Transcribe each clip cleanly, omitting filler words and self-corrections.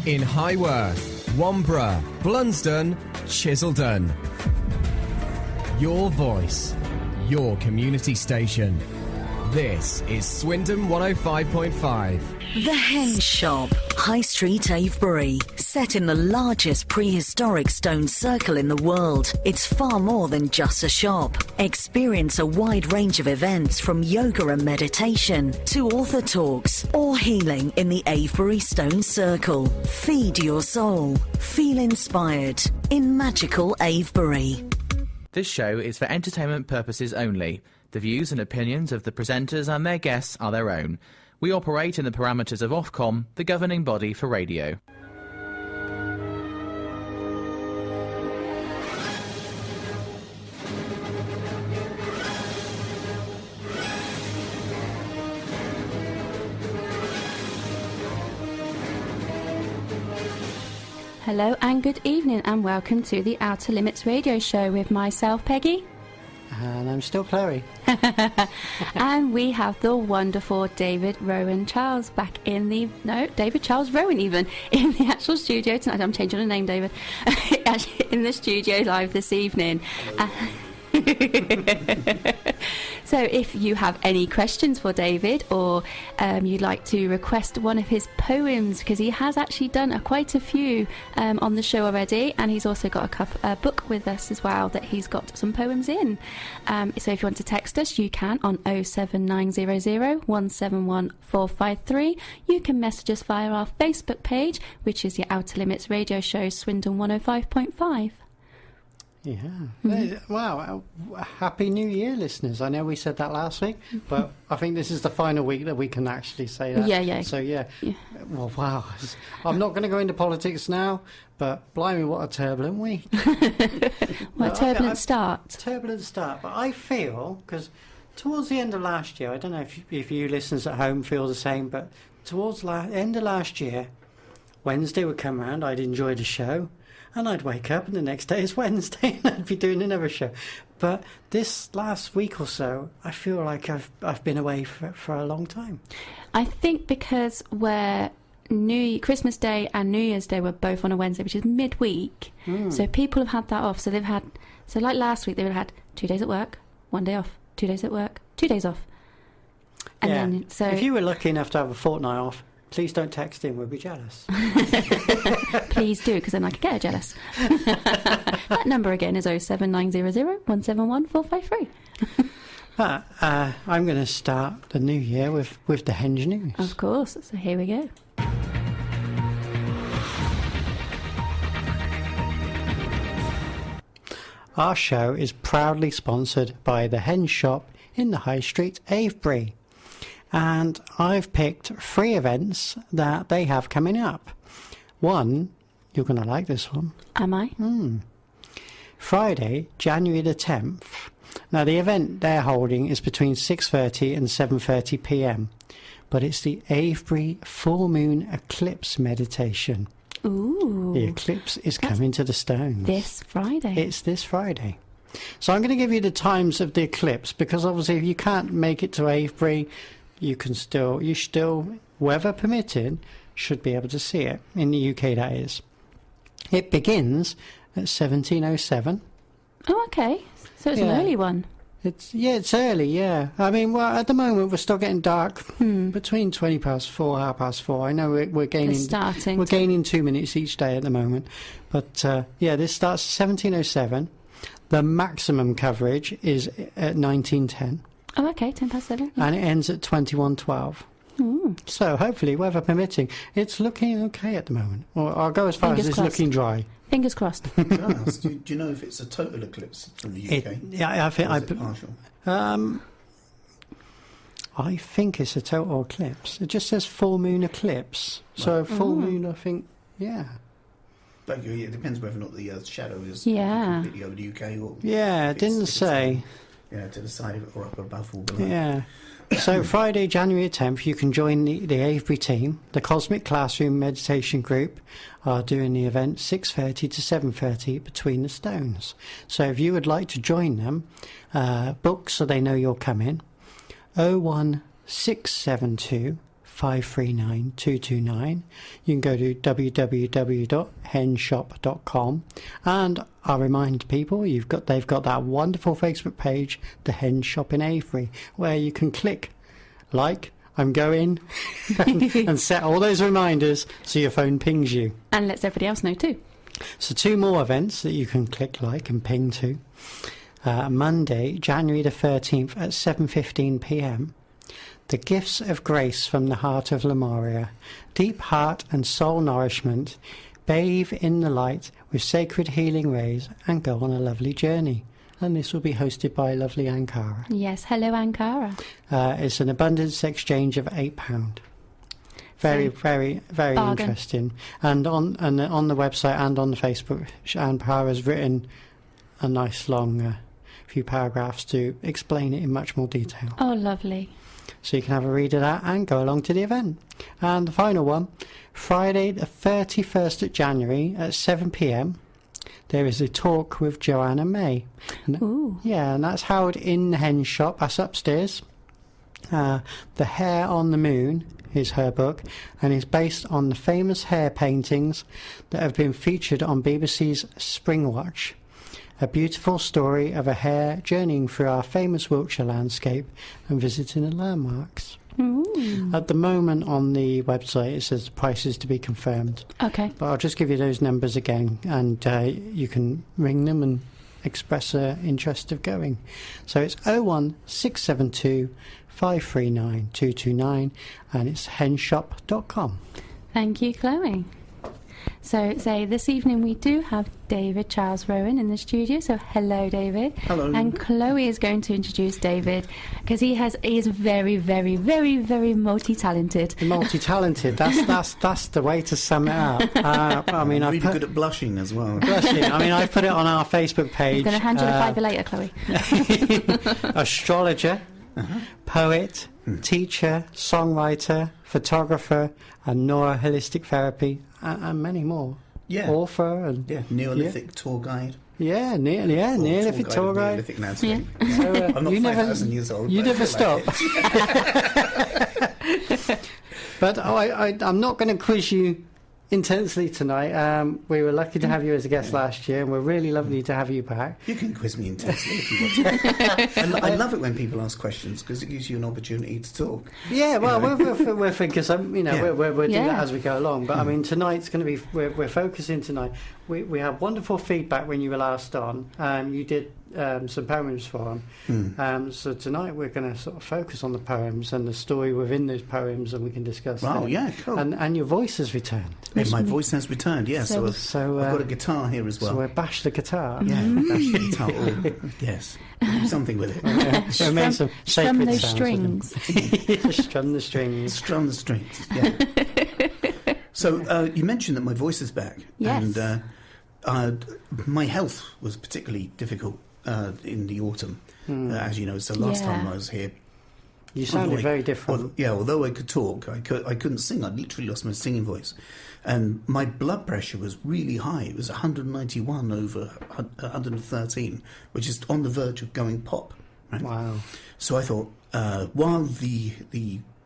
in Highworth, Womburgh, Blunsdon, Chiseldon. Your voice, your community station. This is Swindon 105.5. The Hen Shop, High Street, Avebury. Set in the largest prehistoric stone circle in the world, it's far more than just a shop. Experience a wide range of events from yoga and meditation to author talks or healing in the Avebury Stone Circle. Feed your soul. Feel inspired in magical Avebury. This show is for entertainment purposes only. The views and opinions of the presenters and their guests are their own. We operate in the parameters of Ofcom, the governing body for radio. Hello and good evening and welcome to the Outer Limits radio show with myself, Peggy. And I'm still Chloe. And we have the wonderful David Rowan Charles back in the... No, David Charles Rowan even, in the actual studio tonight. I'm changing the name, David. Actually, in the studio live this evening. So if you have any questions for David or you'd like to request one of his poems, because he has actually done quite a few on the show already, and he's also got a book with us as well that he's got some poems in. So if you want to text us, you can on 07900 171 453. You can message us via our Facebook page, which is the Outer Limits radio show, Swindon 105.5. Yeah. Wow. Happy New Year, listeners. I know we said that last week, but I think this is the final week that we can actually say that. Yeah. So, yeah. Well, wow. I'm not going to go into politics now, but blimey, what a turbulent week. What a turbulent start. Turbulent start. But I feel, because towards the end of last year, I don't know if you listeners at home feel the same, but towards the end of last year, Wednesday would come round, I'd enjoy the show, and I'd wake up and the next day is Wednesday and I'd be doing another show. But this last week or so, I feel like I've been away for a long time. I think because where Christmas Day and New Year's Day were both on a Wednesday, which is midweek, so people have had that off. So like last week, they would have had 2 days at work, 1 day off, 2 days at work, 2 days off. And then, so if you were lucky enough to have a fortnight off, please don't text in, we'll be jealous. Please do, because then I could get her jealous. That number again is 07900 171 453. I'm going to start the new year with the Henge News. Of course, so here we go. Our show is proudly sponsored by the Hen Shop in the High Street, Avebury. And I've picked 3 events that they have coming up. One, you're going to like this one. Am I? Friday, January the 10th. Now, the event they're holding is between 6:30 and 7:30 p.m. But it's the Avebury Full Moon Eclipse Meditation. Ooh. The eclipse is coming to the Stones. This Friday. It's this Friday. So I'm going to give you the times of the eclipse, because obviously if you can't make it to Avebury, you still, weather permitting, should be able to see it. In the UK, that is. It begins at 17:07. Oh, okay. So it's an early one. It's early, yeah. I mean, well, at the moment, we're still getting dark between 20 past 4, half past 4. I know we're gaining... We're gaining 2 minutes each day at the moment. But, this starts at 17:07. The maximum coverage is at 19:10. Oh, okay, 10 past 7. Yeah. And it ends at 21:12. So hopefully, weather permitting, it's looking okay at the moment. Or I'll go as far as it's looking dry. Fingers crossed. Can I ask, do you know if it's a total eclipse from the UK? I think or is it partial. I think it's a total eclipse. It just says full moon eclipse. Right. So full moon, I think, But it depends whether or not the shadow is completely over the UK or... Yeah, it didn't say. To the side of it or up above or below. Yeah. So Friday, January 10th, you can join the Avebury team. The Cosmic Classroom Meditation Group are doing the event 6:30 to 7:30 between the stones. So if you would like to join them, book so they know you're coming. 01672 539-229. You can go to www.henshop.com, and I remind people they've got that wonderful Facebook page, The Hen Shop in Avebury, where you can click like, I'm going, and set all those reminders so your phone pings you. And lets everybody else know too. So 2 more events that you can click like and ping to. Monday, January the 13th at 7:15 p.m. The Gifts of Grace from the Heart of Lemuria. Deep heart and soul nourishment. Bathe in the light with sacred healing rays and go on a lovely journey. And this will be hosted by lovely Ankara. Yes, hello Ankara. It's an abundance exchange of £8. Very, very, very bargain. Interesting. And on the website and on the Facebook, Ankara has written a nice long few paragraphs to explain it in much more detail. Oh, lovely. So you can have a read of that and go along to the event. And the final one, Friday the 31st of January at 7 p.m, there is a talk with Joanna May. Ooh. Yeah, and that's held in the Hen Shop. That's upstairs. The Hair on the Moon is her book, and is based on the famous hair paintings that have been featured on BBC's Springwatch. A beautiful story of a hare journeying through our famous Wiltshire landscape and visiting the landmarks. Ooh. At the moment on the website it says the price is to be confirmed. Okay. But I'll just give you those numbers again, and you can ring them and express an interest of going. So it's 01672 539 229, and it's henshop.com. Thank you, Chloe. So, this evening we do have David Charles Rowan in the studio. So, hello, David. Hello. And Chloe is going to introduce David because he is very, very, very, very multi-talented. Multi-talented. That's the way to sum it up. I mean, I'm really good at blushing as well. Blushing. I mean, I've put it on our Facebook page. I'm going to hand you the fiver later, Chloe. Astrologer, poet, teacher, songwriter, photographer, and Holistic Therapy, and many more. Yeah. Author and Neolithic tour guide. Yeah, Neolithic tour guide. Neolithic landscape. Yeah. So, I'm not 5,000 years old. You but I never feel stop. like it. But I'm not going to quiz you intensely tonight. We were lucky to have you as a guest last year, and we're really lovely to have you back. You can quiz me intensely if you want to. I love it when people ask questions because it gives you an opportunity to talk. Yeah, well, we're thinking some, we're doing Yeah. that as we go along. But I mean, tonight's going to be we're focusing tonight. We had wonderful feedback when you were last on. You did some poems for them. So tonight we're going to sort of focus on the poems and the story within those poems, and we can discuss. Wow, that. yeah, cool. And your voice has returned. Yeah, my voice has returned. Yeah, so I've So got a guitar here as well. So we'll bash the guitar. Yeah, bash the guitar. Yes, do something with it. We made some Strum sacred those sounds strings. with them. Strum the strings. Strum the strings. Yeah. So you mentioned that my voice is back. Yes. And my health was particularly difficult in the autumn. As you know, so last time I was here, You sounded very different. although I could talk, I couldn't sing. I literally lost my singing voice, and my blood pressure was really high. It was 191 over 113, which is on the verge of going pop. Right? Wow. So I thought, while the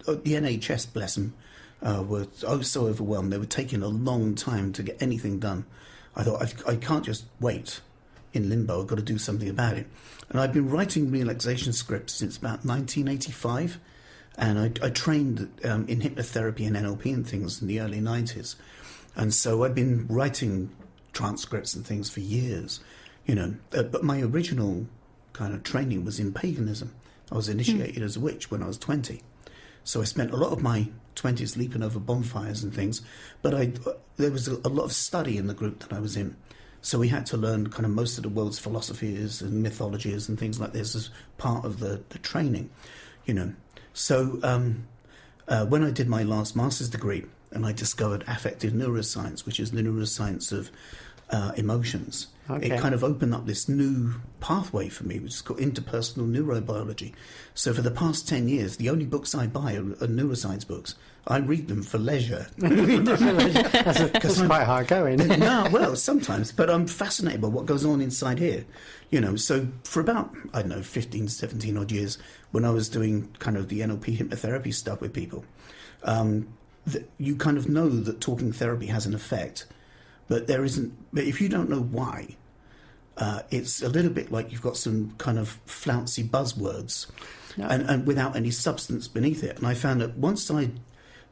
NHS, bless them, were so overwhelmed, they were taking a long time to get anything done. I thought, I can't just wait in limbo. I've got to do something about it. And I've been writing relaxation scripts since about 1985. And I trained in hypnotherapy and NLP and things in the early 90s. And so I've been writing transcripts and things for years, But my original kind of training was in paganism. I was initiated as a witch when I was 20. So I spent a lot of my 20s leaping over bonfires and things. But there was a lot of study in the group that I was in. So we had to learn kind of most of the world's philosophies and mythologies and things like this as part of the training, So when I did my last master's degree and I discovered affective neuroscience, which is the neuroscience of emotions, it kind of opened up this new pathway for me, which is called interpersonal neurobiology. So for the past 10 years, the only books I buy are neuroscience books. I read them for leisure. That's quite hard going. No, well, sometimes, but I'm fascinated by what goes on inside here. So for about, 15, 17 odd years, when I was doing kind of the NLP hypnotherapy stuff with people, You kind of know that talking therapy has an effect, but there isn't. But if you don't know why, it's a little bit like you've got some kind of flouncy buzzwords, and without any substance beneath it. And I found that once I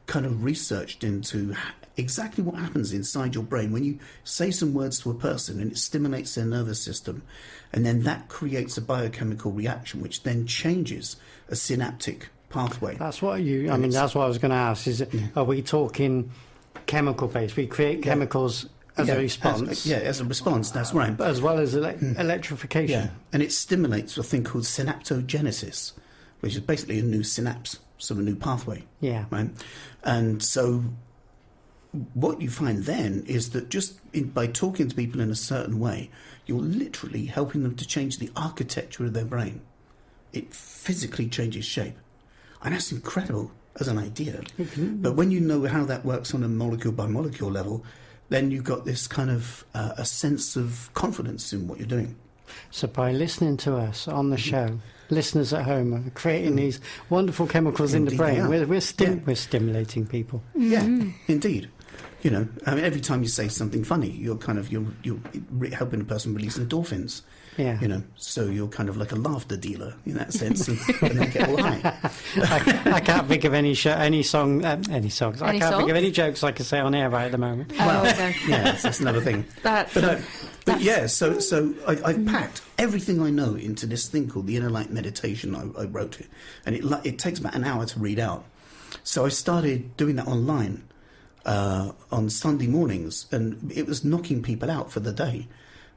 kind of researched into exactly what happens inside your brain when you say some words to a person and it stimulates their nervous system, and then that creates a biochemical reaction which then changes a synaptic pathway. That's what that's what I was going to ask. Are we talking chemical based? We create chemicals as a response. As a response, that's right. As well as electrification. Yeah, and it stimulates a thing called synaptogenesis, which is basically a new synapse, so a new pathway. Yeah. Right? And so what you find then is that by talking to people in a certain way, you're literally helping them to change the architecture of their brain. It physically changes shape. And that's incredible as an idea. But when you know how that works on a molecule by molecule level, then you've got this kind of a sense of confidence in what you're doing. So by listening to us on the show, listeners at home are creating these wonderful chemicals in the brain. We're stimulating people. Yeah, indeed. You know, I mean, every time you say something funny, you're helping a person release endorphins. Yeah. You know, so you're kind of like a laughter dealer in that sense, and they get all high. I can't think of any songs. I can't think of any jokes I can say on air right at the moment. That's another thing. So I've packed everything I know into this thing called the Inner Light Meditation. I wrote it, and it takes about an hour to read out. So I started doing that online on Sunday mornings, and it was knocking people out for the day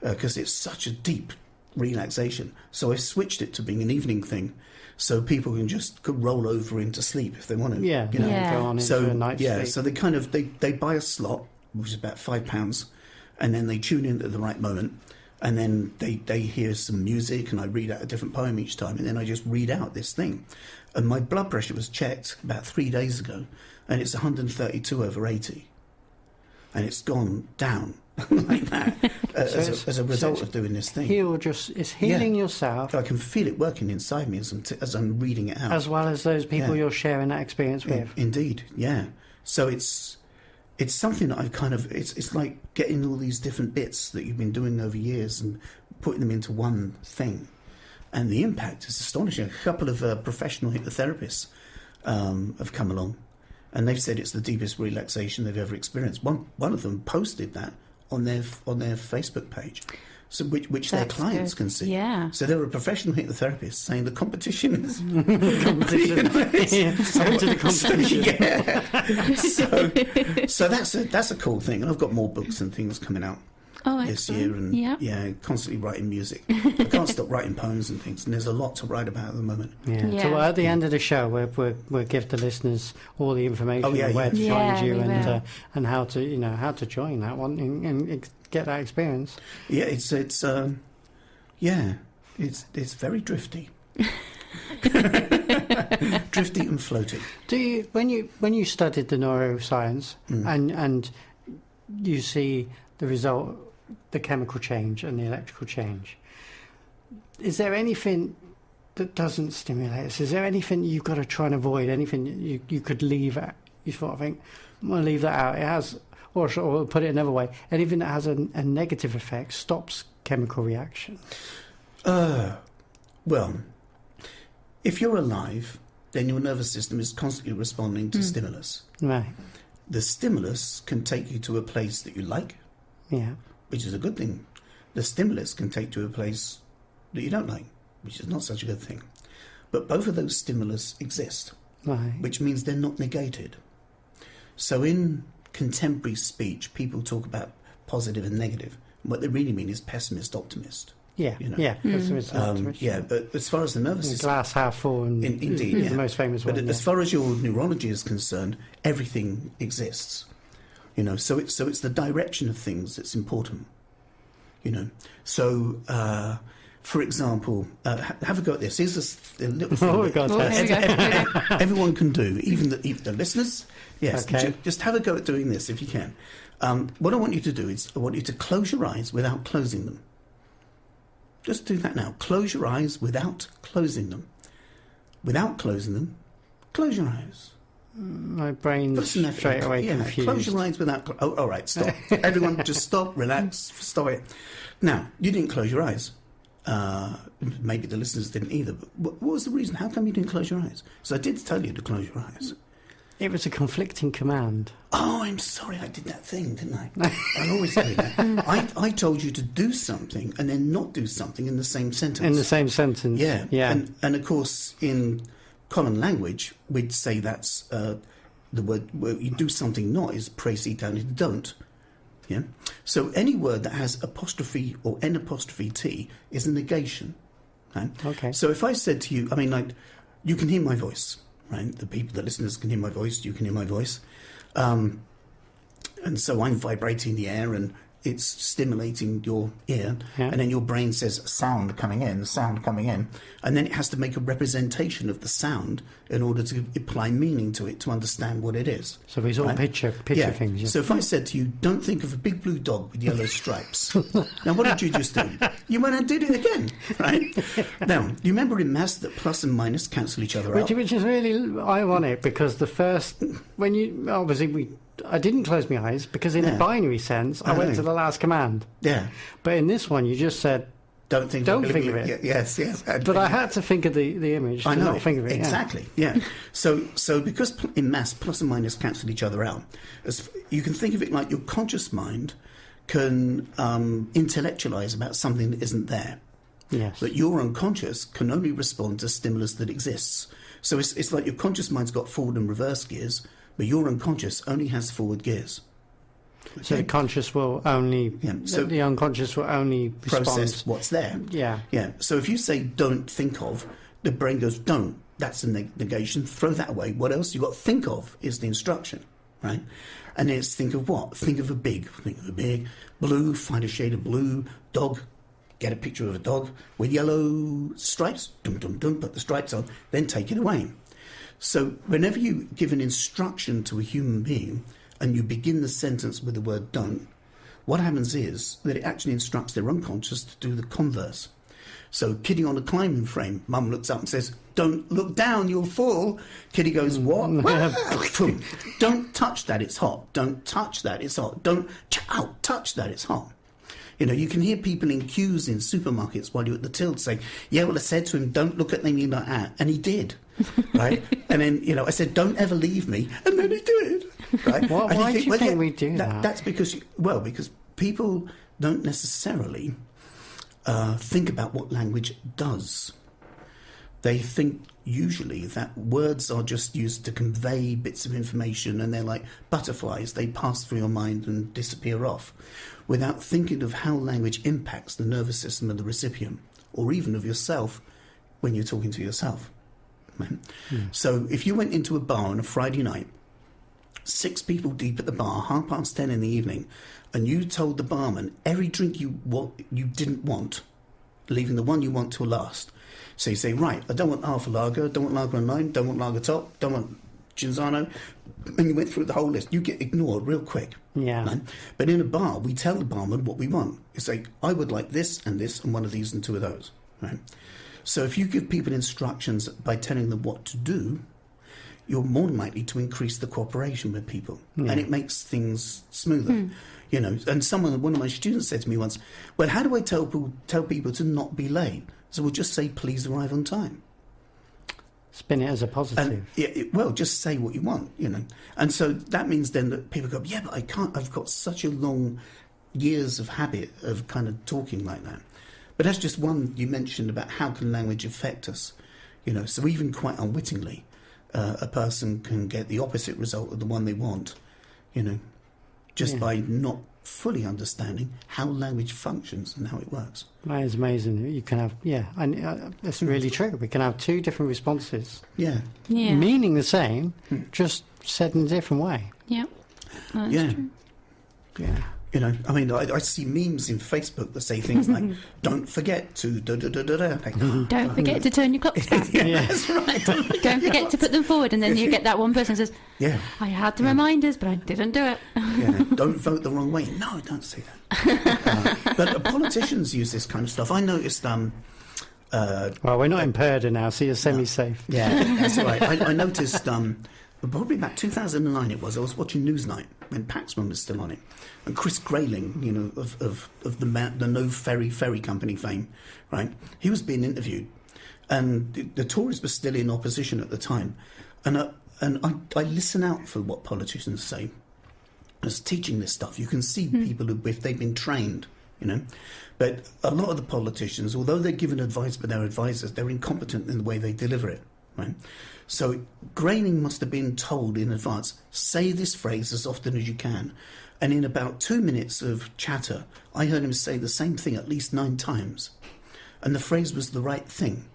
because it's such a deep relaxation. So I switched it to being an evening thing, so people can just roll over into sleep if they want to. Go on into a night's sleep. So they buy a slot, which is about £5, and then they tune in at the right moment, and then they hear some music, and I read out a different poem each time, and then I just read out this thing. And my blood pressure was checked about 3 days ago, and it's 132/80, and it's gone down like that as a result of doing this thing. It's healing yourself. I can feel it working inside me as I'm reading it out, as well as those people you're sharing that experience with. Indeed, yeah. So it's something that I've kind of it's like getting all these different bits that you've been doing over years and putting them into one thing, and the impact is astonishing. A couple of professional hypnotherapists have come along, and they've said it's the deepest relaxation they've ever experienced. One of them posted that on their Facebook page, so which their clients can see. Yeah. So there were professional hypnotherapists saying the competition is Go to the competition. So that's a cool thing, and I've got more books and things coming out this year, and constantly writing music. I can't stop writing poems and things, and there's a lot to write about at the moment. So at the end of the show, we'll give the listeners all the information where to find you and how to join that one and get that experience. Yeah, it's very drifty. Drifty and floaty. Do you when you studied the neuroscience and you see the result, the chemical change and the electrical change, is there anything that doesn't stimulate us? Is there anything you've got to try and avoid? Anything you could leave out? You sort of think, I'm going to leave that out. It has, or put it another way, anything that has a negative effect stops chemical reaction. Well, if you're alive, then your nervous system is constantly responding to stimulus. Right. The stimulus can take you to a place that you like, which is a good thing. The stimulus can take you to a place that you don't like, which is not such a good thing. But both of those stimulus exist, which means they're not negated. So in contemporary speech, people talk about positive and negative. What they really mean is pessimist, optimist. But as far as the nervous system, glass half full, and indeed, the most famous one. But as far as your neurology is concerned, everything exists. So it's the direction of things that's important. So for example, have a go at this. Here's a little thing everyone can do, even the listeners. Yes, just have a go at doing this if you can. What I want you to do is I want you to close your eyes without closing them. Just do that now. Close your eyes without closing them. Without closing them, close your eyes. My brain's What's straight away yeah, confused. close your eyes without... Oh, all right, stop. Everyone just stop, relax, stop it. Now, you didn't close your eyes. Maybe the listeners didn't either. But what was the reason? How come you didn't close your eyes? So I did tell you to close your eyes. It was a conflicting command. Oh, I'm sorry, I did that thing, didn't I? I always do that. I told you to do something and then not do something in the same sentence. In the same sentence. Yeah. Yeah. And of course, in common language, we'd say that's the word where you do something not is praesitanit don't. Yeah. So any word that has apostrophe or n apostrophe t is a negation. Right? Okay. So if I said to you, I mean, like, you can hear my voice, right? The listeners can hear my voice. You can hear my voice, and so I'm vibrating the air and it's stimulating your ear, Yeah. and then your brain says sound coming in, and then it has to make a representation of the sound in order to apply meaning to it to understand what it is. So it's all right? picture Yeah. things. Yeah. So if I said to you, don't think of a big blue dog with yellow stripes. Now, what did you just do? You went and did it again, right? Now, you remember in maths that plus and minus cancel each other out? Which is really ironic because the first, when you, obviously I didn't close my eyes because in Yeah. a binary sense, I went know. to the last command. Yeah. But in this one, you just said, Don't think Don't of think of it. Yeah, yes. but I had to think of the image to I know. not think of it. Exactly. Yeah. So because in maths, plus and minus cancel each other out, you can think of it like your conscious mind can intellectualize about something that isn't there. Yeah. Yes. But your unconscious can only respond to stimulus that exists. So it's like your conscious mind's got forward and reverse gears, but your unconscious only has forward gears. So the conscious will only, Yeah, so- the unconscious will only Process respond. what's there. Yeah. Yeah. So if you say don't think of, the brain goes don't. That's a negation. Throw that away. What else? You got think of is the instruction, right? And then it's think of what? Think of a big. Think of a big. Blue. Find a shade of blue. Dog. Get a picture of a dog with yellow stripes. Dum dum dum. Put the stripes on. Then take it away. So whenever you give an instruction to a human being and you begin the sentence with the word don't, what happens is that it actually instructs their unconscious to do the converse. So Kitty on a climbing frame, Mum looks up and says, don't look down, you'll fall. Kitty goes, what? Boom. Don't touch that, it's hot. Don't touch that, it's hot. Don't touch that, it's hot. You know, you can hear people in queues in supermarkets while you're at the till saying, yeah, well, I said to him, don't look at me like that. And he did, right? And then, you know, I said, don't ever leave me. And then he did, right? Why do you think we do that? That's because, because people don't necessarily think about what language does. They think usually that words are just used to convey bits of information and they're like butterflies. They pass through your mind and disappear off without thinking of how language impacts the nervous system of the recipient or even of yourself when you're talking to yourself. Right? So if you went into a bar on a Friday night, 6 people deep at the bar, 10:30 in the evening, and you told the barman every drink you didn't want, leaving the one you want till last. So you say, right, I don't want half a lager, don't want lager and lime, don't want lager top, don't want Cinzano, and you went through the whole list. You get ignored real quick. Yeah. Right? But in a bar, we tell the barman what we want. You say, I would like this and one of these and 2 of those. Right? So if you give people instructions by telling them what to do, you're more likely to increase the cooperation with people, and it makes things smoother. You know, and one of my students said to me once, well, how do I tell people to not be late? So we'll just say, please arrive on time. Spin it as a positive. And just say what you want, you know. And so that means then that people go, yeah, but I can't, I've got such a long years of habit of kind of talking like that. But that's just one you mentioned about how can language affect us, you know. So even quite unwittingly, a person can get the opposite result of the one they want, you know, just by not fully understanding how language functions and how it works. That is amazing. You can have, and that's really true. We can have 2 different responses, Yeah. meaning the same, just said in a different way. Yeah. That's true. Yeah. You know, I mean, I see memes in Facebook that say things like, don't forget to da-da-da-da-da. Like, Don't forget to turn your clocks back. That's right. Don't forget to put them forward, and then you get that one person who says, Yeah. I had the reminders, but I didn't do it. Yeah, don't vote the wrong way. No, don't say that. But politicians use this kind of stuff. I noticed... Well, we're not in Purda now, so you're semi-safe. Yeah, that's right. I noticed probably about 2009 it was. I was watching Newsnight when Paxman was still on it, and Chris Grayling, you know, of the No Ferry Company fame, right? He was being interviewed, and the Tories were still in opposition at the time, and I listen out for what politicians say. As teaching this stuff, you can see people who, if they've been trained, you know, but a lot of the politicians, although they're given advice by their advisors, they're incompetent in the way they deliver it, right? So Grayling must have been told in advance, say this phrase as often as you can. And in about 2 minutes of chatter, I heard him say the same thing at least 9 times. And the phrase was the right thing.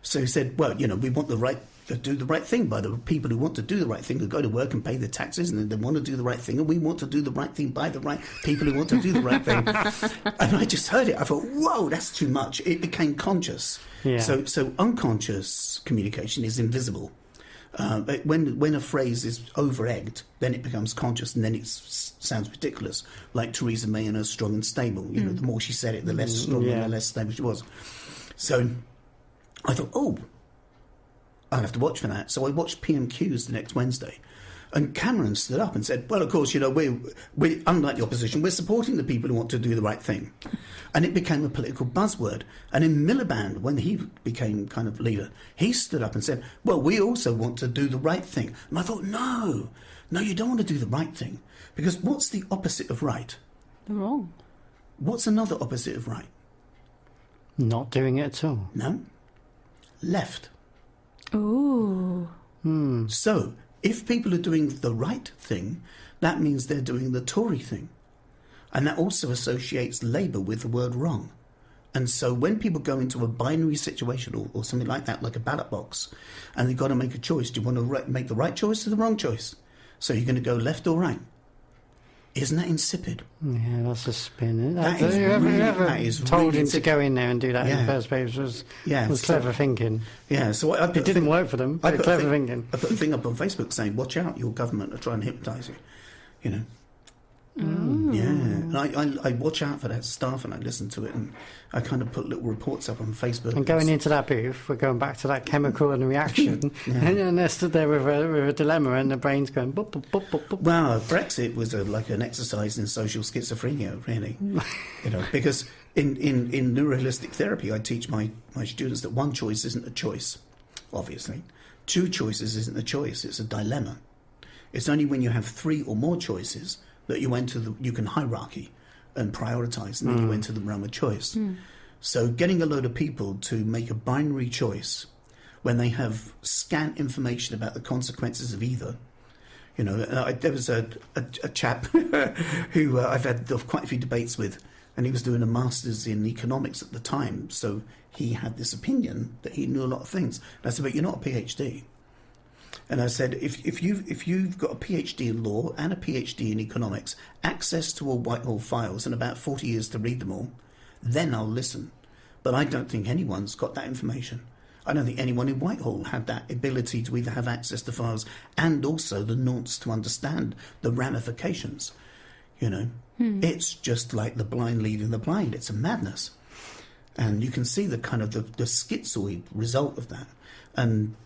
So he said, well, you know, we want to do the right thing by the people who want to do the right thing, who go to work and pay their taxes, and they want to do the right thing, and we want to do the right thing by the right people who want to do the right thing. And I just heard it. I thought, whoa, that's too much. It became conscious. Yeah. So unconscious communication is invisible. But when a phrase is over-egged, then it becomes conscious, and then it sounds ridiculous, like Theresa May and her strong and stable. You know, the more she said it, the less strong and the less stable she was. So I thought, oh, I'll have to watch for that. So I watched PMQs the next Wednesday, and Cameron stood up and said, well, of course, you know, we unlike the opposition, we're supporting the people who want to do the right thing. And it became a political buzzword. And in Miliband, when he became kind of leader, he stood up and said, well, we also want to do the right thing. And I thought, no, you don't want to do the right thing. Because what's the opposite of right? Wrong. What's another opposite of right? Not doing it at all. No. Left. Ooh. So, if people are doing the right thing, that means they're doing the Tory thing. And that also associates Labour with the word wrong. And so when people go into a binary situation or something like that, like a ballot box, and they've got to make a choice, do you want to make the right choice or the wrong choice? So you're going to go left or right. Isn't that insipid? Yeah, that's a spin. That is told really him to go in there and do that in the first place was clever thinking. Yeah, so it didn't work for them. But clever thinking. I put a thing up on Facebook saying, "Watch out, your government are trying to hypnotise you." You know. Yeah, and I watch out for that stuff, and I listen to it, and I kind of put little reports up on Facebook. And going into that booth, we're going back to that chemical and reaction, and they're stood there with a dilemma, and the brain's going. Boop, boop, boop, boop, boop. Well, Brexit was like an exercise in social schizophrenia, really. You know, because in neuralistic therapy, I teach my students that one choice isn't a choice, obviously. 2 choices isn't a choice; it's a dilemma. It's only when you have 3 or more choices that you can hierarchy and prioritise, and then you enter the realm of choice. So getting a load of people to make a binary choice when they have scant information about the consequences of either. You know, there was a chap who I've had quite a few debates with, and he was doing a master's in economics at the time, so he had this opinion that he knew a lot of things. And I said, but you're not a PhD. And I said, if you've got a PhD in law and a PhD in economics, access to all Whitehall files and about 40 years to read them all, then I'll listen. But I don't think anyone's got that information. I don't think anyone in Whitehall had that ability to either have access to files and also the nuance to understand the ramifications. You know, it's just like the blind leading the blind. It's a madness. And you can see the kind of the schizoid result of that. And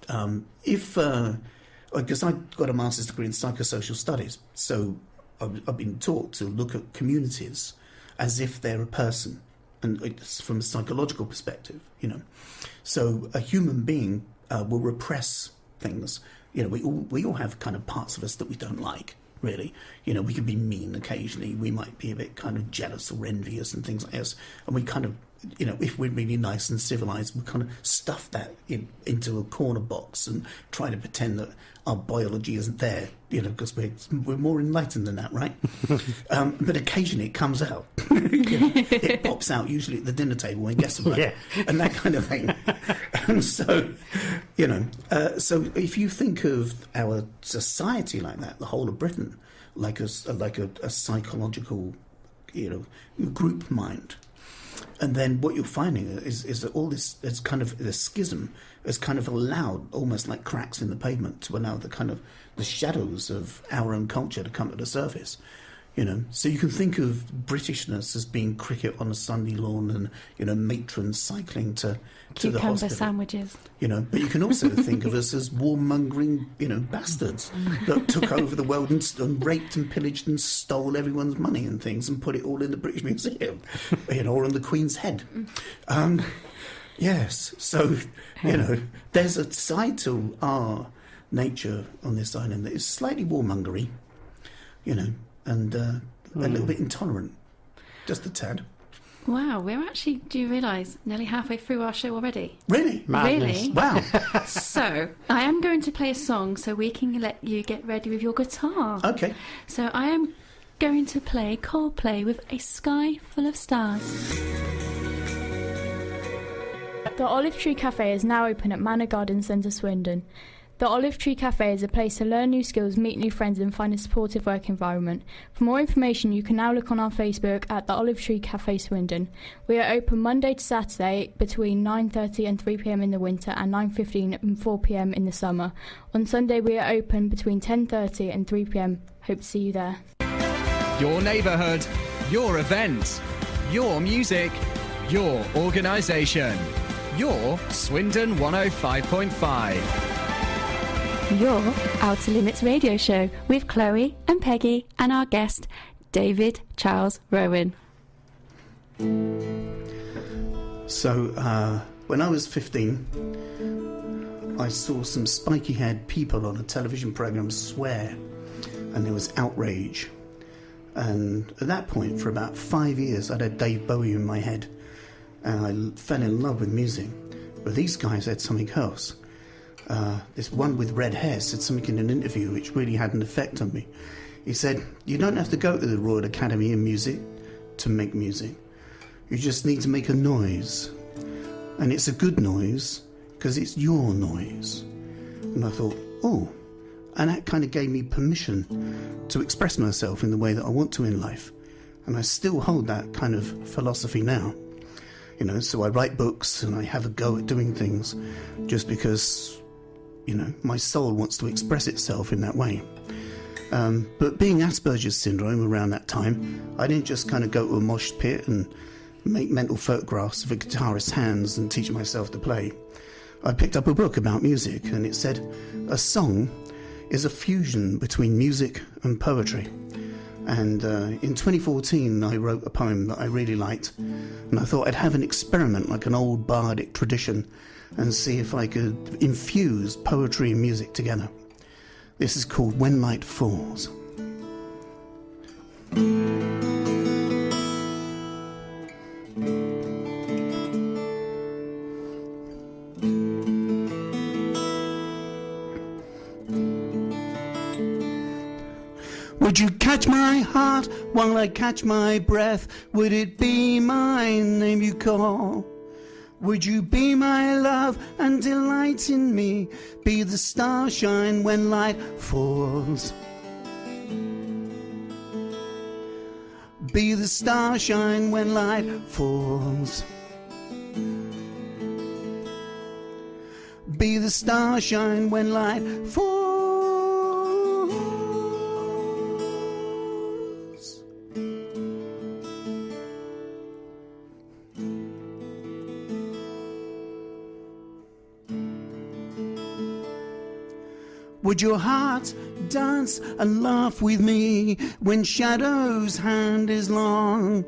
because I got a master's degree in psychosocial studies, so I've been taught to look at communities as if they're a person, and it's from a psychological perspective, you know. So a human being will repress things. You know, we all have kind of parts of us that we don't like, really. You know, we can be mean occasionally. We might be a bit kind of jealous or envious and things like this. And we kind of, you know, if we're really nice and civilized, we kind of stuff that into a corner box and try to pretend that our biology isn't there, you know, because we're more enlightened than that, right? But occasionally it comes out. You know, it pops out usually at the dinner table when guests are around, and that kind of thing. And so, you know, so if you think of our society like that, the whole of Britain, like a psychological, you know, group mind. And then what you're finding is that all this is kind of the schism has kind of allowed almost like cracks in the pavement to allow the kind of the shadows of our own culture to come to the surface. You know, so you can think of Britishness as being cricket on a Sunday lawn and, you know, matrons cycling to the Cucumber hospital. sandwiches. You know, but you can also think of us as warmongering, you know, bastards that took over the world and raped and pillaged and stole everyone's money and things and put it all in the British Museum, you know, or on the Queen's head. Yes, so, you know, there's a side to our nature on this island that is slightly warmongery, you know, and a little bit intolerant, just a tad. Wow, we're actually, do you realise, nearly halfway through our show already? Really? Madness. Really? Wow. So, I am going to play a song so we can let you get ready with your guitar. Okay. So, I am going to play Coldplay with A Sky Full of Stars. The Olive Tree Cafe is now open at Manor Garden Centre, Swindon. The Olive Tree Cafe is a place to learn new skills, meet new friends and find a supportive work environment. For more information, you can now look on our Facebook at the Olive Tree Cafe Swindon. We are open Monday to Saturday between 9:30 and 3 p.m. in the winter and 9:15 and 4 p.m. in the summer. On Sunday, we are open between 10:30 and 3 p.m. Hope to see you there. Your neighbourhood, your event, your music, your organisation. Your Swindon 105.5. Your Outer Limits radio show with Chloe and Peggy and our guest, David Charles Rowan. So, when I was 15, I saw some spiky-haired people on a television programme swear, and there was outrage. And at that point, for about 5 years, I'd had Dave Bowie in my head, and I fell in love with music. But these guys had something else. This one with red hair said something in an interview which really had an effect on me. He said, you don't have to go to the Royal Academy in Music to make music. You just need to make a noise. And it's a good noise because it's your noise. And I thought, oh, and that kind of gave me permission to express myself in the way that I want to in life. And I still hold that kind of philosophy now. You know, so I write books and I have a go at doing things just because, you know, my soul wants to express itself in that way. But being Asperger's syndrome around that time, I didn't just kind of go to a mosh pit and make mental photographs of a guitarist's hands and teach myself to play. I picked up a book about music and it said, a song is a fusion between music and poetry. And in 2014, I wrote a poem that I really liked, and I thought I'd have an experiment like an old bardic tradition and see if I could infuse poetry and music together. This is called When Light Falls. Would you catch my heart while I catch my breath? Would it be my name you call? Would you be my love and delight in me? Be the starshine when light falls. Be the starshine when light falls. Be the starshine when light falls. Would your heart dance and laugh with me when shadow's hand is long?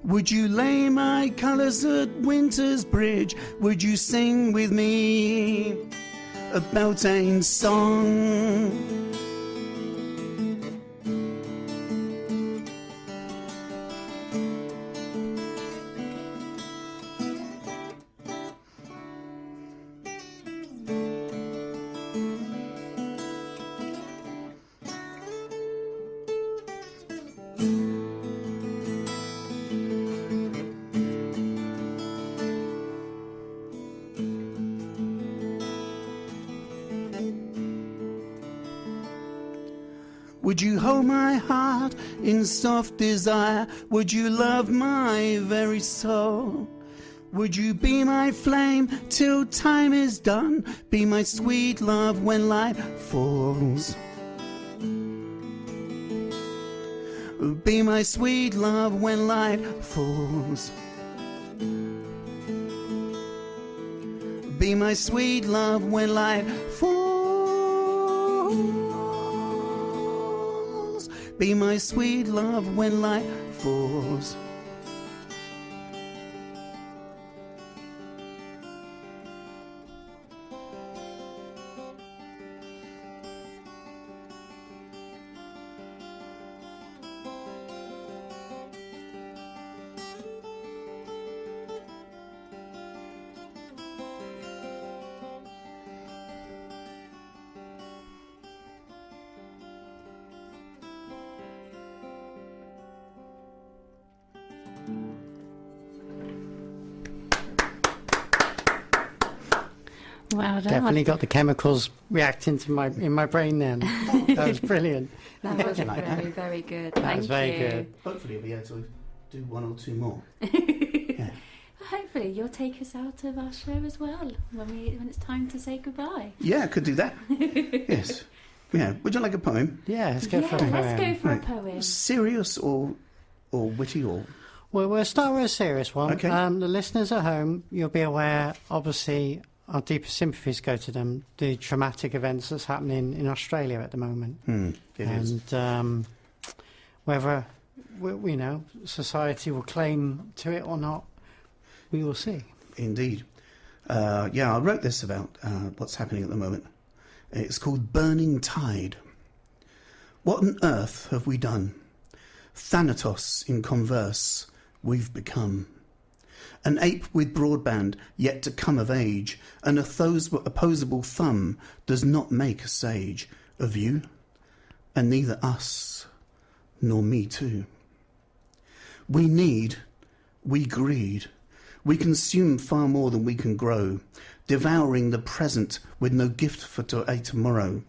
Would you lay my colours at winter's bridge? Would you sing with me a Beltane song? Would you hold my heart in soft desire? Would you love my very soul? Would you be my flame till time is done? Be my sweet love when light falls. Be my sweet love when light falls. Be my sweet love when light falls. Be my sweet love when light falls. Well done. Definitely got the chemicals reacting to in my brain then. That was brilliant. That was very, very good. That Thank was very you. good. Hopefully I'll be able to do one or two more. Hopefully you'll take us out of our show as well when it's time to say goodbye. Yeah, I could do that. Yes. Yeah. Would you like a poem? Yeah, let's go for a poem. Let's go for Right. a poem. Serious or witty or... Well, we'll start with a serious one. Okay. The listeners at home, you'll be aware, obviously, our deepest sympathies go to them, the traumatic events that's happening in Australia at the moment. It is. And whether, society will claim to it or not, we will see. Indeed. I wrote this about what's happening at the moment. It's called Burning Tide. What on earth have we done? Thanatos in converse we've become. An ape with broadband yet to come of age, an opposable thumb does not make a sage of you, and neither us nor me too. We need, we greed, we consume far more than we can grow, devouring the present with no gift for a tomorrow.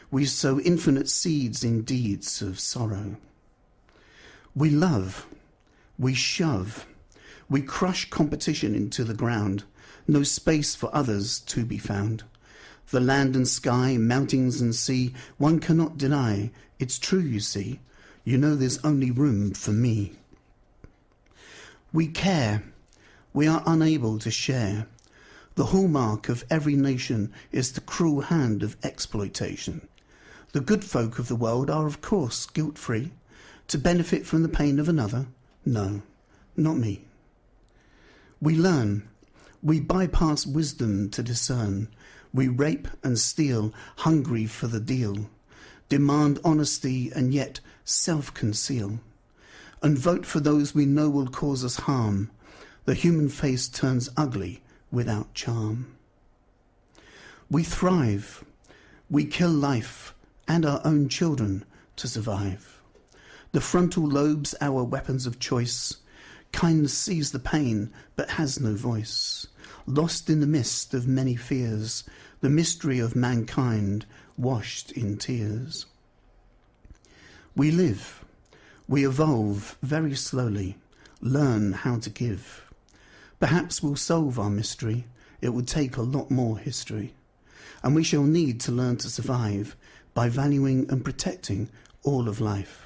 We sow infinite seeds in deeds of sorrow. We love, we shove, we crush competition into the ground, no space for others to be found. The land and sky, mountains and sea, one cannot deny, it's true you see, you know there's only room for me. We care, we are unable to share. The hallmark of every nation is the cruel hand of exploitation. The good folk of the world are of course guilt-free. To benefit from the pain of another? No, not me. We learn, we bypass wisdom to discern. We rape and steal, hungry for the deal. Demand honesty and yet self-conceal. And vote for those we know will cause us harm. The human face turns ugly without charm. We thrive, we kill life and our own children to survive. The frontal lobes our weapons of choice. Kindness sees the pain but has no voice. Lost in the mist of many fears, the mystery of mankind washed in tears. We live, we evolve very slowly, learn how to give. Perhaps we'll solve our mystery, it would take a lot more history. And we shall need to learn to survive by valuing and protecting all of life.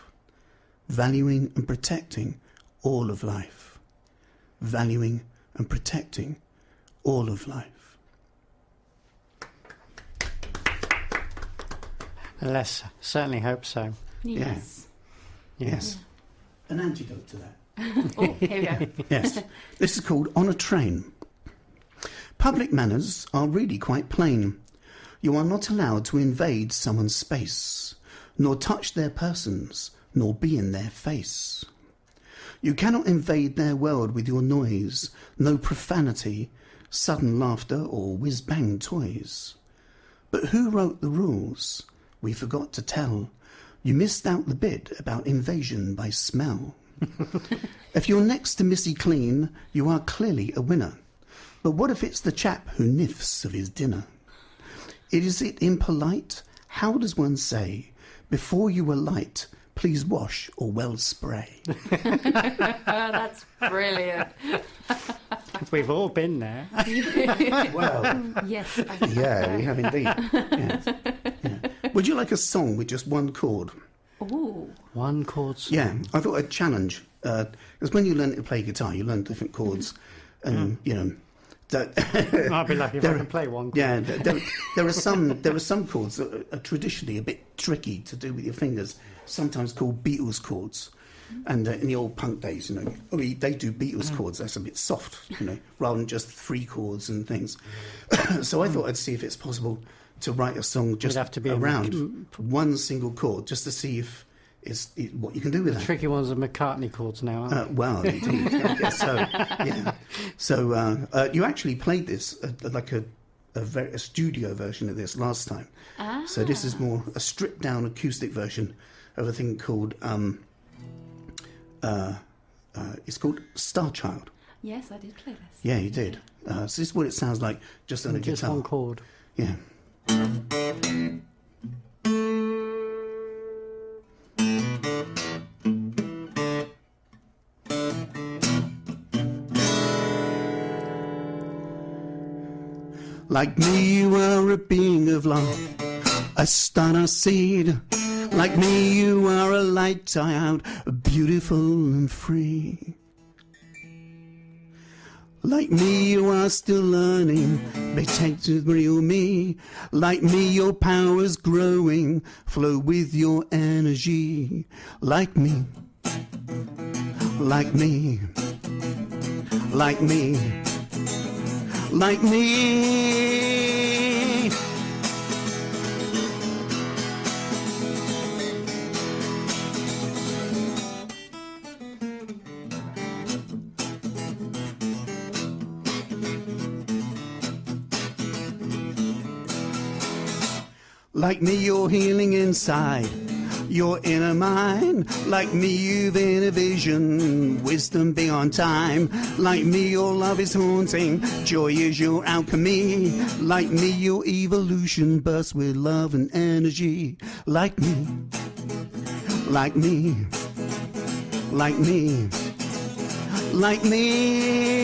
Valuing and protecting all of life. Valuing and protecting all of life. Let's certainly hope so. Yes. Yes. An antidote to that. Oh, here we go. Yes. This is called On a Train. Public manners are really quite plain. You are not allowed to invade someone's space, nor touch their persons, nor be in their face. You cannot invade their world with your noise, no profanity, sudden laughter or whiz-bang toys. But who wrote the rules? We forgot to tell. You missed out the bit about invasion by smell. If you're next to Missy Clean, you are clearly a winner. But what if it's the chap who niffs of his dinner? Is it impolite? How does one say, before you alight, please wash or well spray? That's brilliant. We've all been there. Well, Yes. yeah, we have indeed. Yes. Yeah. Would you like a song with just one chord? Ooh. One chord song. Yeah, I thought I'd challenge, because when you learn to play guitar, you learn different chords, and you know. I'd be lucky if I can play one chord. Yeah, there are some chords that are traditionally a bit tricky to do with your fingers, sometimes called Beatles chords. And in the old punk days, you know, they do Beatles chords. That's a bit soft, you know, rather than just 3 chords and things. So I thought I'd see if it's possible to write a song just have to be around one single chord, just to see if what you can do with that. Tricky ones are McCartney chords now, aren't they? Well, indeed. Yeah, so, yeah. So you actually played this like a studio version of this last time. So this is more a stripped down acoustic version of a thing called it's called Star Child. Yes, I did play this. Yeah, you did. So this is what it sounds like just on a Just guitar. one chord. Yeah. Like me, you are a being of love, a star seed. Like me, you are a light child, beautiful and free. Like me, you are still learning, but take to the real me. Like me, your power's growing, flow with your energy. Like me, like me, like me, like me. Like me, you're healing inside your inner mind. Like me, you've inner vision, wisdom beyond time. Like me, your love is haunting, joy is your alchemy. Like me, your evolution bursts with love and energy. Like me, like me, like me, like me.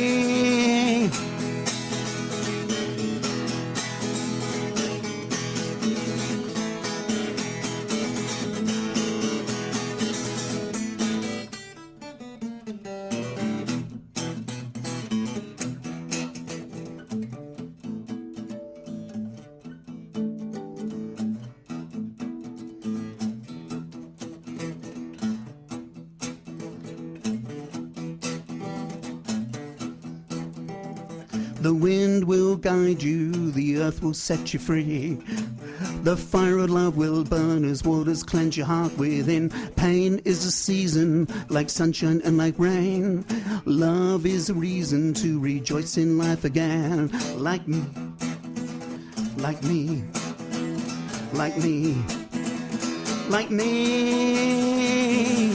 The wind will guide you, the earth will set you free. The fire of love will burn as waters cleanse your heart within. Pain is a season, like sunshine and like rain. Love is a reason to rejoice in life again. Like me, like me, like me, like me.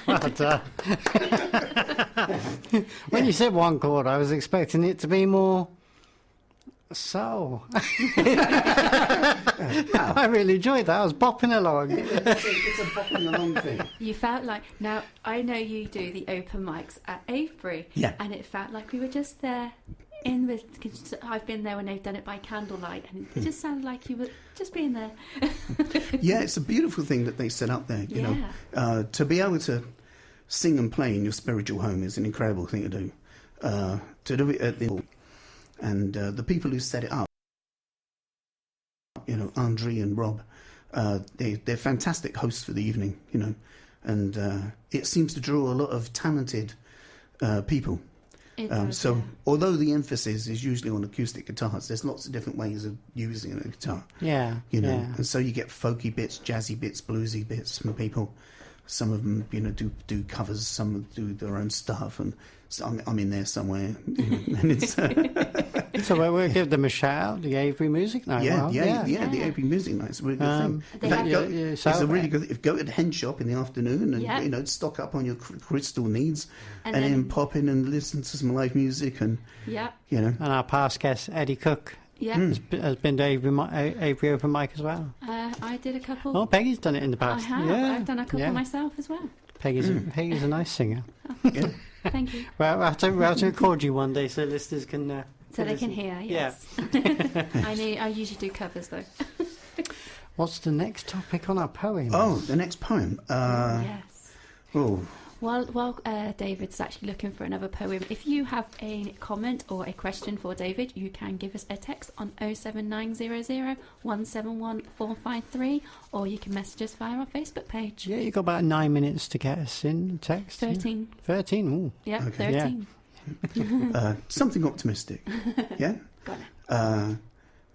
But when you said one chord, I was expecting it to be more soul. I really enjoyed that. I was bopping along. It's a bopping along thing. You felt like, now I know you do the open mics at Avebury, Yeah. and it felt like we were just there I've been there when they've done it by candlelight, and it just sounded like you were just being there. Yeah, it's a beautiful thing that they set up there, you know. To be able to sing and play in your spiritual home is an incredible thing to do. To do it at the... And the people who set it up, you know, Andre and Rob, they're fantastic hosts for the evening, you know. And it seems to draw a lot of talented people. Although the emphasis is usually on acoustic guitars, there's lots of different ways of using a guitar. Yeah, you know, yeah. and so you get folky bits, jazzy bits, bluesy bits from people. Some of them, you know, do covers. Some do their own stuff, and so I'm in there somewhere. You know, and it's so we'll give them a shout out. The Avebury Music Night. the Avebury Music Night's a really good thing. In fact, it's a really good. If go to the hen shop in the afternoon and you know, stock up on your crystal needs, and then pop in and listen to some live music and you know. And our past guest Eddie Cook Yeah. Has been to Avery Open Mic as well. I did a couple. Oh, Peggy's done it in the I past. have. Yeah. I've done a couple myself as well. Peggy's a nice singer. Yeah. Thank you. Well, we'll have to record you one day so listeners can. So they can hear. Yes. Yeah. I usually do covers though. What's the next topic on our poem? Oh, the next poem. Yes. Oh, While David's actually looking for another poem, if you have a comment or a question for David, you can give us a text on 07900 171 453, or you can message us via our Facebook page. Yeah, you've got about 9 minutes to get us in text. 13. 13, ooh. Yeah, Okay. 13. something optimistic. Yeah? Got it.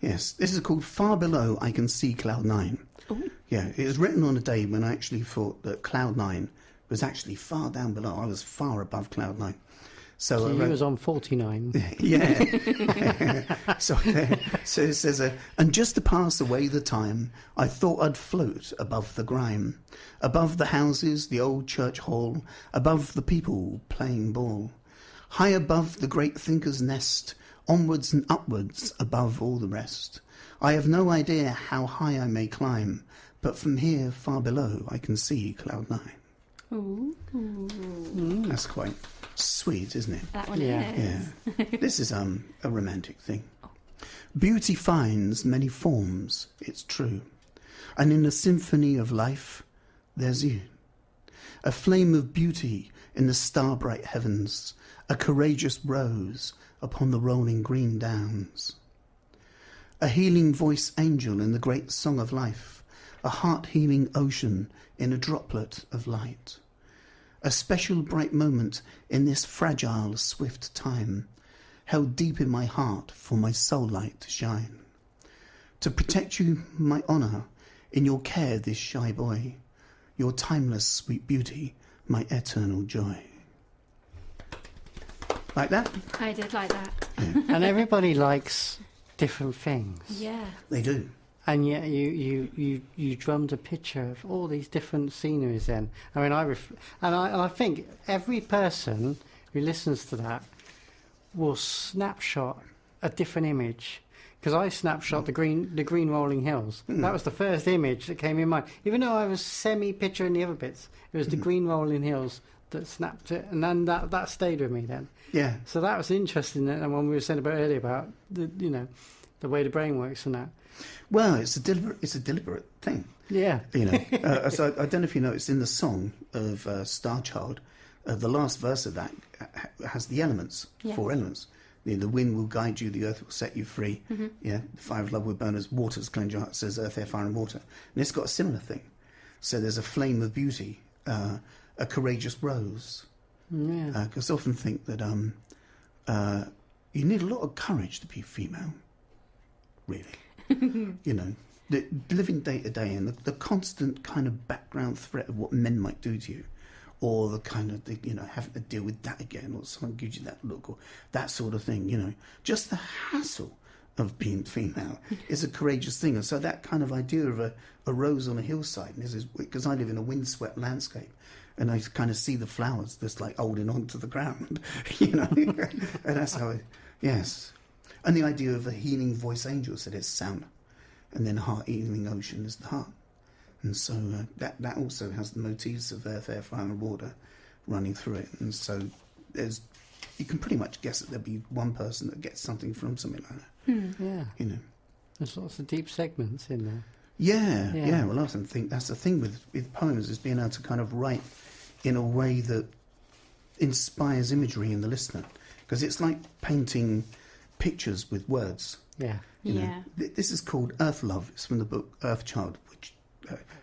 Yes, this is called Far Below I Can See Cloud 9. Ooh. Yeah, it was written on a day when I actually thought that Cloud 9 was actually far down below. I was far above Cloud 9. So he was on 49. Yeah. so it says, and just to pass away the time, I thought I'd float above the grime, above the houses, the old church hall, above the people playing ball, high above the great thinker's nest, onwards and upwards above all the rest. I have no idea how high I may climb, but from here far below I can see Cloud 9. Ooh. That's quite sweet, isn't it? That one Yeah. is. Yeah. This is a romantic thing. Beauty finds many forms, it's true. And in the symphony of life, there's you. A flame of beauty in the star-bright heavens, a courageous rose upon the rolling green downs. A healing voice angel in the great song of life, a heart-healing ocean in a droplet of light. A special bright moment in this fragile, swift time, held deep in my heart for my soul light to shine. To protect you, my honour, in your care, this shy boy, your timeless sweet beauty, my eternal joy. Like that? I did like that. And everybody likes different things. Yeah. They do. And yet you drummed a picture of all these different sceneries then. I mean, I think every person who listens to that will snapshot a different image. Because I snapshot the green rolling hills. That was the first image that came in mind. Even though I was semi-picturing the other bits, it was the green rolling hills that snapped it. And then that stayed with me then. Yeah. So that was interesting. And when we were saying about earlier about the way the brain works and that. Well, it's a deliberate thing. Yeah. You know. So I don't know if you know, it's in the song of Star Child. The last verse of that has the elements, Yeah. 4 elements. The wind will guide you, the earth will set you free. Mm-hmm. Yeah, the fire of love will burn as waters cleanse your heart, says earth, air, fire, and water. And it's got a similar thing. So there's a flame of beauty, a courageous rose. Yeah. Because I often think that you need a lot of courage to be female, really. You know, living day to day and the constant kind of background threat of what men might do to you, or the kind of, having to deal with that again, or someone gives you that look, or that sort of thing, Just the hassle of being female is a courageous thing. And so that kind of idea of a rose on a hillside, because I live in a windswept landscape, and I kind of see the flowers just like holding on to the ground, and that's how yes. And the idea of a healing voice angel, so there's sound, and then heart healing ocean is the heart. And so that also has the motifs of earth, air, fire, and water running through it. And so you can pretty much guess that there'll be one person that gets something from something like that. Yeah. There's lots of deep segments in there. Yeah. Well, I often think that's the thing with poems, is being able to kind of write in a way that inspires imagery in the listener. Because it's like painting pictures with words. Yeah. This is called Earth Love. It's from the book Earth Child, which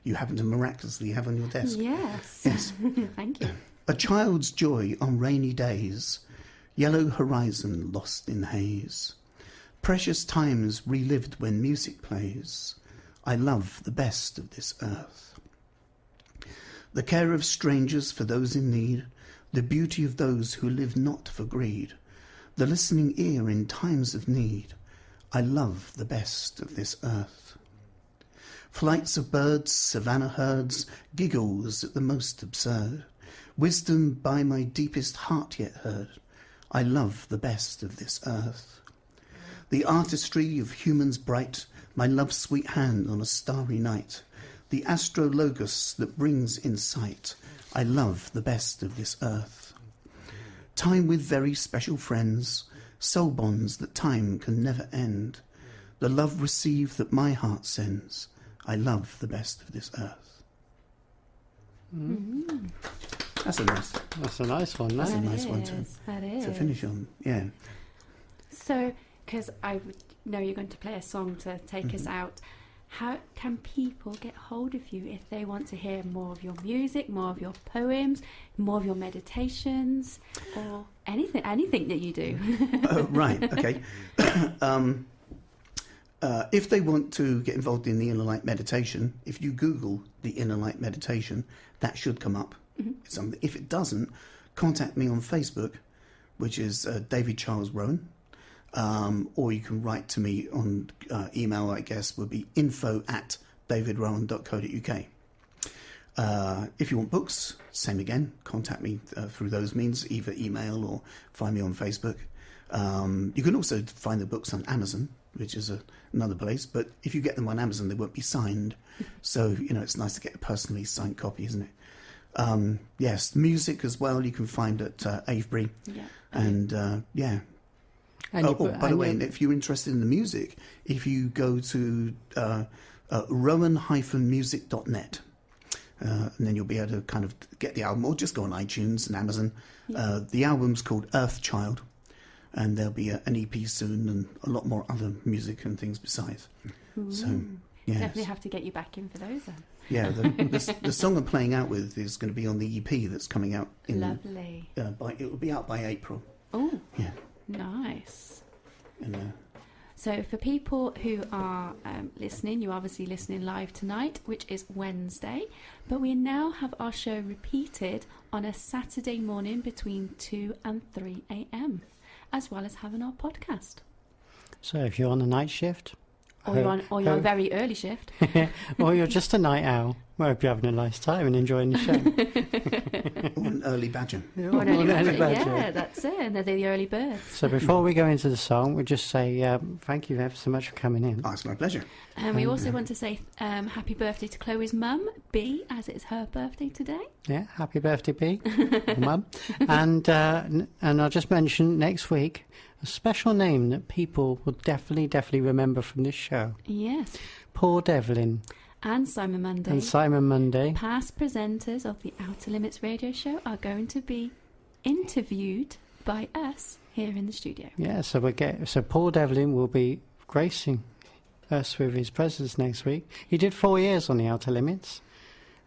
you happen to miraculously have on your desk. Yes. Yes. Thank you. A child's joy on rainy days, yellow horizon lost in haze, precious times relived when music plays. I love the best of this earth. The care of strangers for those in need, the beauty of those who live not for greed, the listening ear in times of need. I love the best of this earth. Flights of birds, savannah herds, giggles at the most absurd, wisdom by my deepest heart yet heard. I love the best of this earth. The artistry of humans bright, my love's sweet hand on a starry night, the astrologos that brings insight, I love the best of this earth. Time with very special friends, soul bonds that time can never end, the love received that my heart sends, I love the best of this earth. Mm-hmm. That's a nice one. That's a nice one to finish on. Yeah. So, because I know you're going to play a song to take us out, how can people get hold of you if they want to hear more of your music, more of your poems, more of your meditations, or anything that you do? Oh, right. Okay. If they want to get involved in the Inner Light Meditation, if you Google the Inner Light Meditation, that should come up. Mm-hmm. If it doesn't, contact me on Facebook, which is David Charles Rowan, or you can write to me on email, I guess, would be info@davidrowan.co.uk. If you want books, same again, contact me through those means, either email or find me on Facebook. You can also find the books on Amazon, which is another place, but if you get them on Amazon, they won't be signed. So, it's nice to get a personally signed copy, isn't it? Yes, music as well, you can find at Avebury. Yeah. And, yeah. And by the way, if you're interested in the music, if you go to rowan-music.net, and then you'll be able to kind of get the album, or just go on iTunes and Amazon. Yeah. The album's called Earthchild, and there'll be an EP soon and a lot more other music and things besides. Ooh. So, yes. Definitely have to get you back in for those then. Yeah, the song I'm playing out with is going to be on the EP that's coming out. Lovely. It will be out by April. Oh, yeah. Nice. And, so for people who are listening, you're obviously listening live tonight, which is Wednesday, but we now have our show repeated on a Saturday morning between 2 and 3 a.m, as well as having our podcast. So if you're on a night shift, or you're on a very early shift, or you're just a night owl, I hope you're having a nice time and enjoying the show. Or an early badger. Or an early badger. Yeah, that's it. And they're the early birds. So before we go into the song, we'll just say thank you ever so much for coming in. Oh, it's my pleasure. And we also want to say happy birthday to Chloe's mum, B, as it's her birthday today. Yeah, happy birthday, B, mum. And I'll just mention next week a special name that people will definitely remember from this show. Yes. Paul Devlin. And Simon Monday. Past presenters of the Outer Limits radio show are going to be interviewed by us here in the studio. Yeah, so Paul Devlin will be gracing us with his presence next week. He did 4 years on the Outer Limits,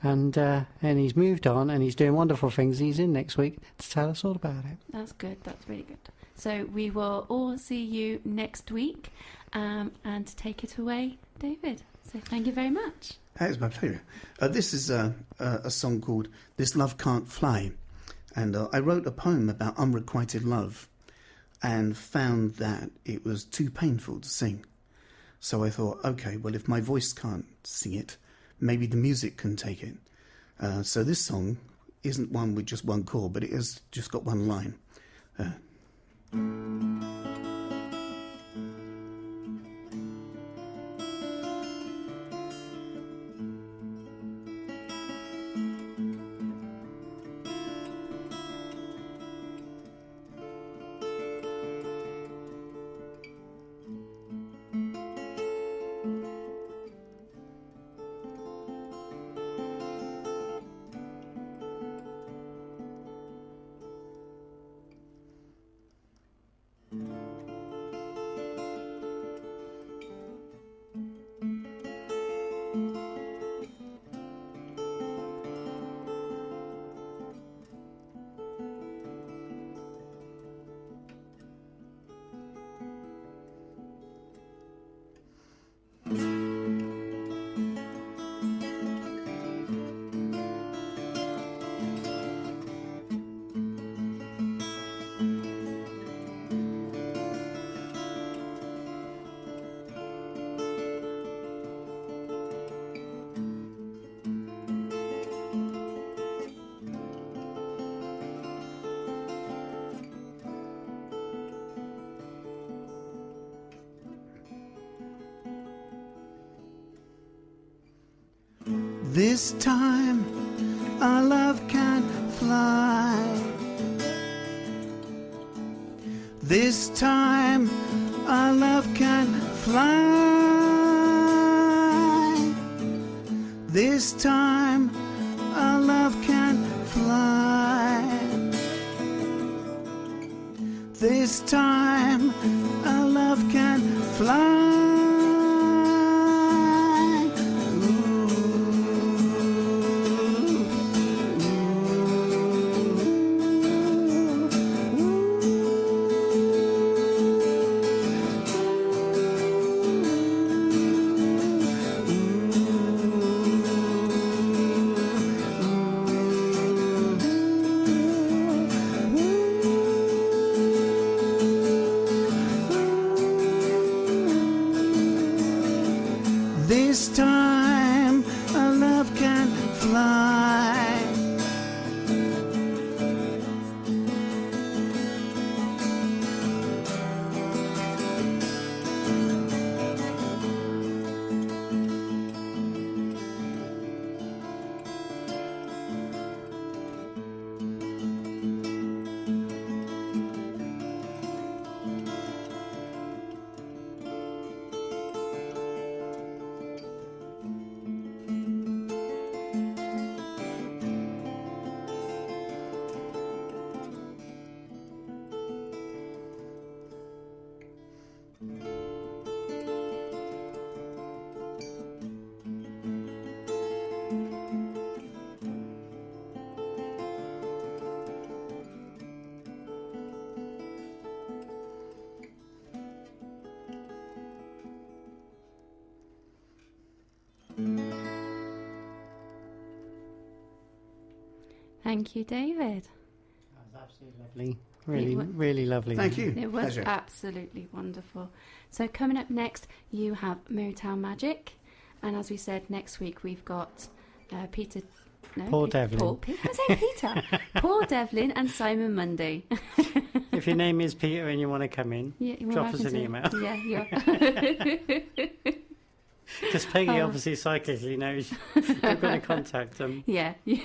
and he's moved on and he's doing wonderful things. He's in next week to tell us all about it. That's good. That's really good. So we will all see you next week, and take it away, David. So thank you very much. It's my pleasure. This is a song called This Love Can't Fly. And I wrote a poem about unrequited love and found that it was too painful to sing. So I thought, okay, well, if my voice can't sing it, maybe the music can take it. So this song isn't one with just one chord, but it has just got one line. This time our love can fly. This time our love can fly. This time our love can fly. This time our love can fly. This time our love can fly. Thank you, David. That was absolutely lovely. Really, It wa- really lovely. Thank you. It was Pleasure. absolutely wonderful. So coming up next, you have Motown Magic, and as we said, next week we've got Peter. No, Paul Devlin. I say Peter. Paul Devlin and Simon Mundy. If your name is Peter and you want to come in, Yeah, you're drop us welcome an email. Yeah, you're. Because Peggy Oh. obviously psychically knows you're going to contact them. Yeah. There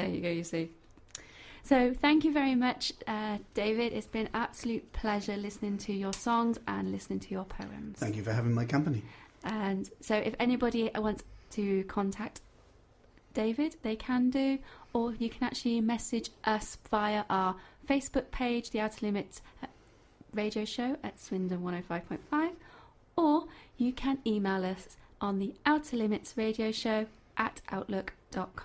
you go, you see. So thank you very much, David. It's been an absolute pleasure listening to your songs and listening to your poems. Thank you for having my company. And so if anybody wants to contact David, they can do, or you can actually message us via our Facebook page, The Outer Limits Radio Show at Swindon 105.5, or you can email us on the Outer Limits Radio Show at outlook.com.